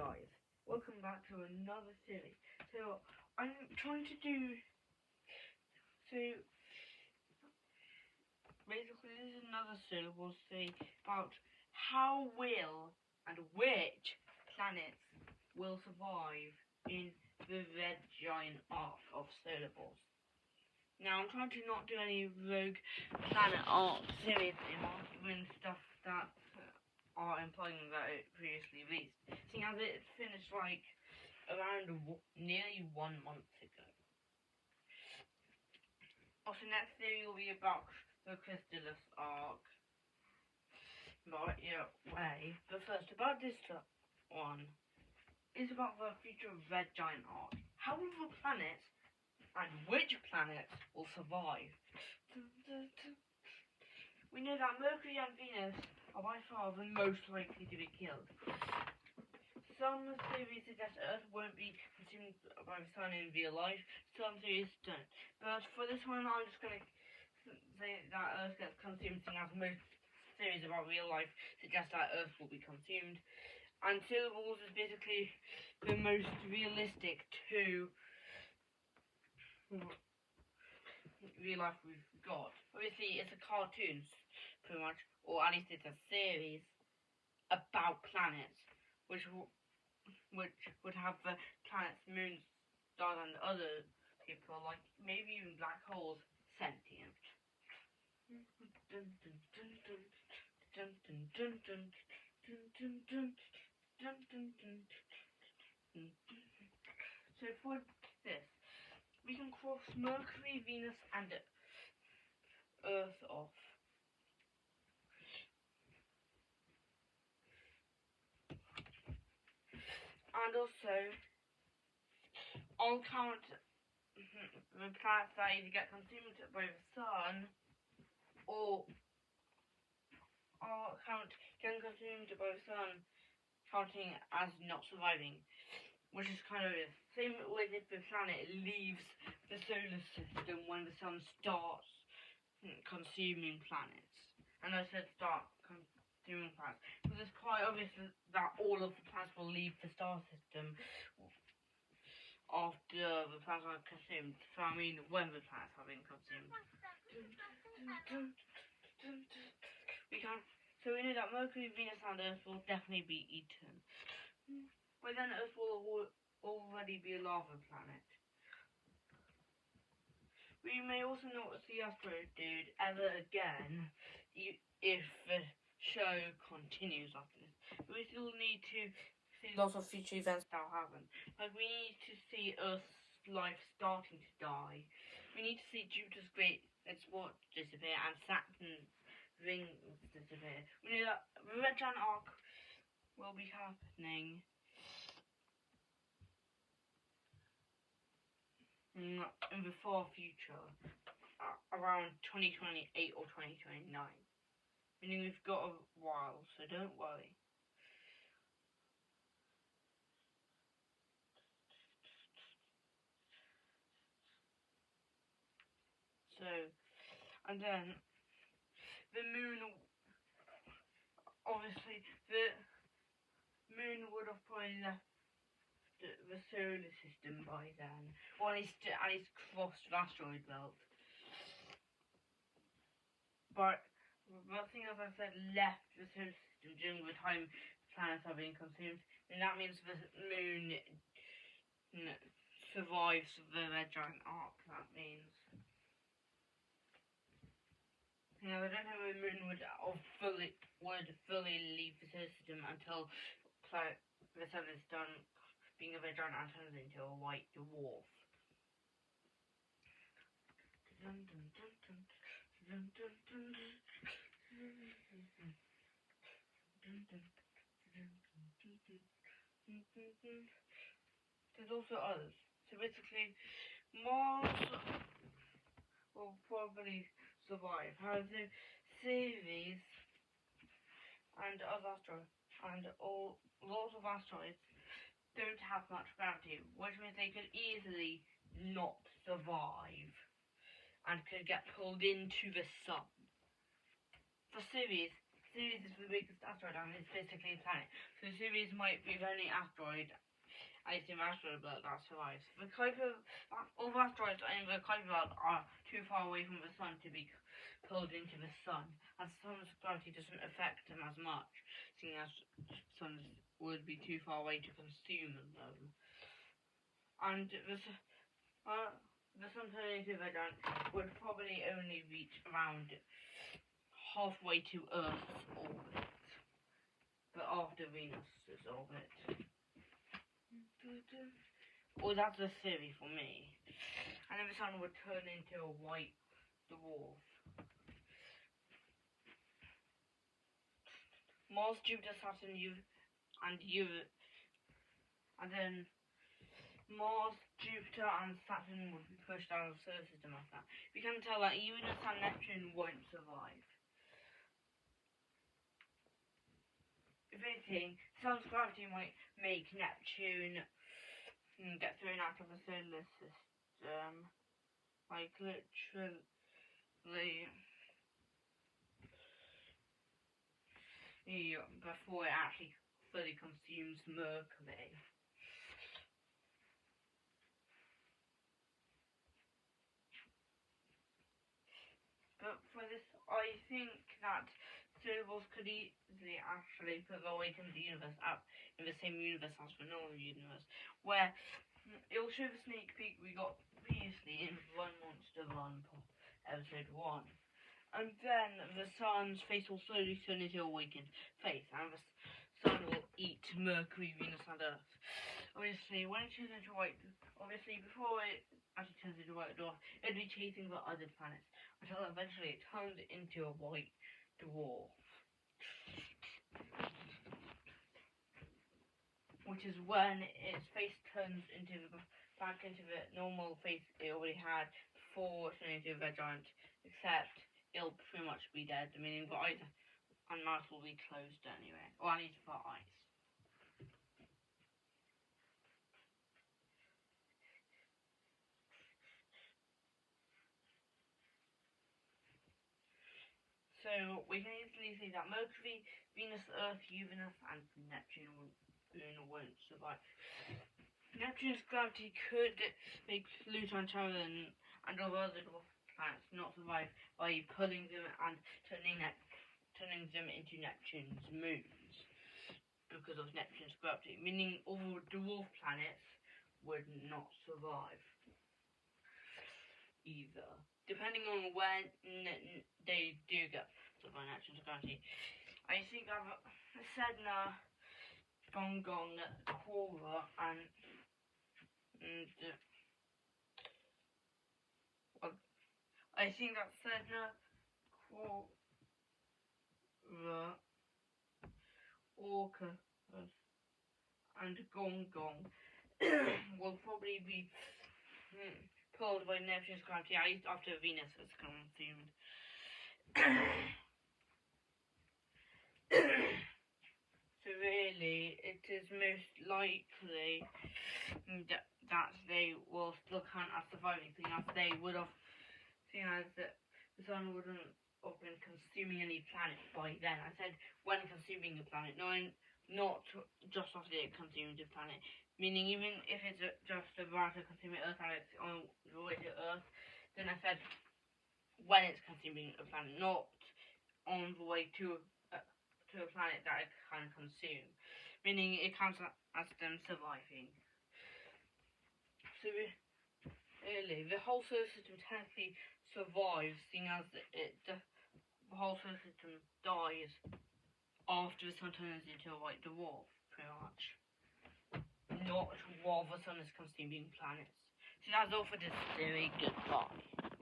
guys, welcome back to another series. So I'm trying to do, basically this is another syllable say about how will and which planets will survive in the red giant arc of Solarballs. Now I'm trying to not do any rogue planet arc series in stuff that are implying that it previously released, seeing as it finished like around nearly 1 month ago. Also, next theory will be about the Crystallus arc. But first about this one is about the future red giant arc. How will the planets and which planets will survive? We know that Mercury and Venus are by far the most likely to be killed. Some theories suggest Earth won't be consumed by the sun in real life, some theories don't. But for this one, I'm just going to say that Earth gets consumed, seeing as most theories about real life suggest that Earth will be consumed. And Solarballs is basically the most realistic to real life we've got. Obviously, it's a cartoon, pretty much, or at least it's a series about planets, which would have the planets, moons, stars, and other people, like maybe even black holes, sentient. So for this, we can cross Mercury, Venus, and Earth off. And also, I'll count the planets that either get consumed by the sun, or I'll count getting consumed by the sun, counting as not surviving, which is kind of the same with if the planet leaves the solar system when the sun starts consuming planets. And I said start consuming planets, because it's quite obvious that all of the planets will leave the star system after the planets are consumed. So I mean, when the planets have been consumed. So we know that Mercury, Venus, and Earth will definitely be eaten. But then Earth will already be a lava planet. We may also not see Asteroid Dude ever again if the show continues after this. But we still need to see lots of future events that will happen. Like, we need to see Earth's life starting to die. We need to see Jupiter's great export disappear and Saturn's rings disappear. We know that the red giant arc will be happening in the far future, around 2028 or 2029. Meaning we've got a while, so don't worry. So, and then the moon, obviously, the moon would have probably left the solar system by then, or at least crossed the asteroid belt. But the thing, as I said, left the solar system during the time planets are being consumed, and that means the moon survives the red giant arc. That means. I don't know if the moon would fully leave the solar system until the sun is done being a red giant and turns into a white dwarf. There's also others. So basically, Mars will probably survive. However, Ceres and other asteroids and lots of asteroids don't have much gravity, which means they could easily not survive and could get pulled into the sun. For Ceres, Ceres is the biggest asteroid and it's basically a planet. So Ceres might be the only asteroid, I assume asteroid belt that survives. The Kuiper, all the asteroids in the Kuiper belt are too far away from the sun to be pulled into the sun, and the sun's gravity doesn't affect them as much, seeing as suns would be too far away to consume them. And the sun turning into a giant would probably only reach around halfway to Earth's orbit, but after Venus's orbit. Well, that's a theory for me. And then the sun would turn into a white dwarf. Mars, Jupiter, Saturn, and then Mars, Jupiter, and Saturn would be pushed out of the solar system after that. We can tell that Uranus and Neptune won't survive. If anything, sun's gravity might make Neptune get thrown out of the solar system, like literally before it actually fully consumes Mercury. But for this, I think that Solarballs could easily actually put the weight in the universe out in the same universe as the normal universe, where it will show the sneak peek we got previously in One Monster Run episode 1. And then the sun's face will slowly turn into a awakened face, and the sun will eat Mercury, Venus, and Earth. Obviously, when it turns into white, before it actually turns into a white dwarf, it'd be chasing the other planets until eventually it turns into a white dwarf. Which is when its face turns back into the normal face it already had before turning into a red giant, except it'll pretty much be dead, meaning the eyes and mouth will be closed anyway, or at least the eyes. So we can easily see that Mercury, Venus, Earth, Uranus, and Neptune won't survive. Neptune's gravity could make Pluto and Charon and all other dwarf planets not survive by pulling them and turning them into Neptune's moons because of Neptune's gravity, meaning all dwarf planets would not survive either, depending on when they do get by Neptune's gravity. I think I've Sedna, Gong Gong, Quora, and I think that Sedna, Quora, Orca, and Gong Gong will probably be pulled by Neptune's gravity, at least after Venus has consumed. So really, it is most likely that they will still count as surviving, seeing as the sun wouldn't have been consuming any planet by then. I said when consuming a planet, not just after it consumed a planet. Meaning even if it's just about to consume Earth and it's on the way to Earth, then I said when it's consuming a planet, not on the way to a planet that it can consume. Meaning it counts as them surviving. So really, the whole solar system technically survives, seeing as the whole solar system dies after the sun turns into a white dwarf, pretty much. Not while the sun is consuming planets. So that's all for this theory. Goodbye.